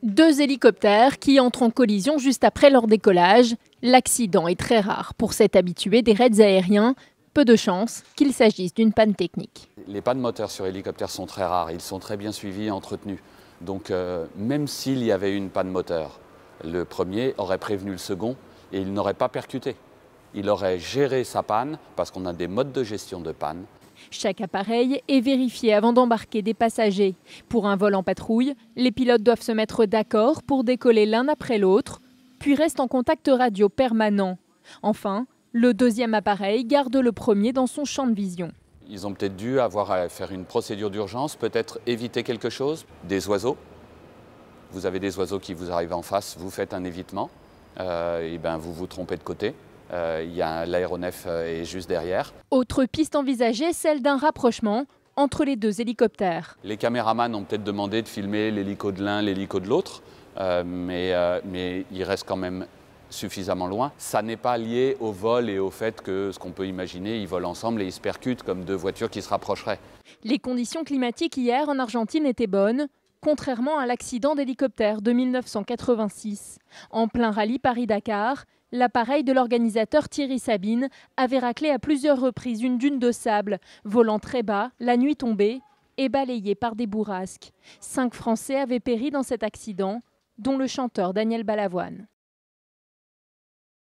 Deux hélicoptères qui entrent en collision juste après leur décollage. L'accident est très rare pour cet habitué des raids aériens. Peu de chance qu'il s'agisse d'une panne technique. Les pannes moteurs sur hélicoptères sont très rares, ils sont très bien suivis et entretenus. Donc même s'il y avait eu une panne moteur, le premier aurait prévenu le second et il n'aurait pas percuté. Il aurait géré sa panne parce qu'on a des modes de gestion de panne. Chaque appareil est vérifié avant d'embarquer des passagers. Pour un vol en patrouille, les pilotes doivent se mettre d'accord pour décoller l'un après l'autre, puis restent en contact radio permanent. Enfin, le deuxième appareil garde le premier dans son champ de vision. Ils ont peut-être dû avoir à faire une procédure d'urgence, peut-être éviter quelque chose, des oiseaux. Vous avez des oiseaux qui vous arrivent en face, vous faites un évitement, et ben vous vous trompez de côté. L'aéronef est juste derrière. Autre piste envisagée, celle d'un rapprochement entre les deux hélicoptères. Les caméramans ont peut-être demandé de filmer l'hélico de l'un, l'hélico de l'autre, mais il reste quand même suffisamment loin. Ça n'est pas lié au vol et au fait que, ce qu'on peut imaginer, ils volent ensemble et ils se percutent comme deux voitures qui se rapprocheraient. Les conditions climatiques hier en Argentine étaient bonnes, contrairement à l'accident d'hélicoptère de 1986. En plein rallye Paris-Dakar, l'appareil de l'organisateur Thierry Sabine avait raclé à plusieurs reprises une dune de sable, volant très bas, la nuit tombée et balayé par des bourrasques. 5 Français avaient péri dans cet accident, dont le chanteur Daniel Balavoine.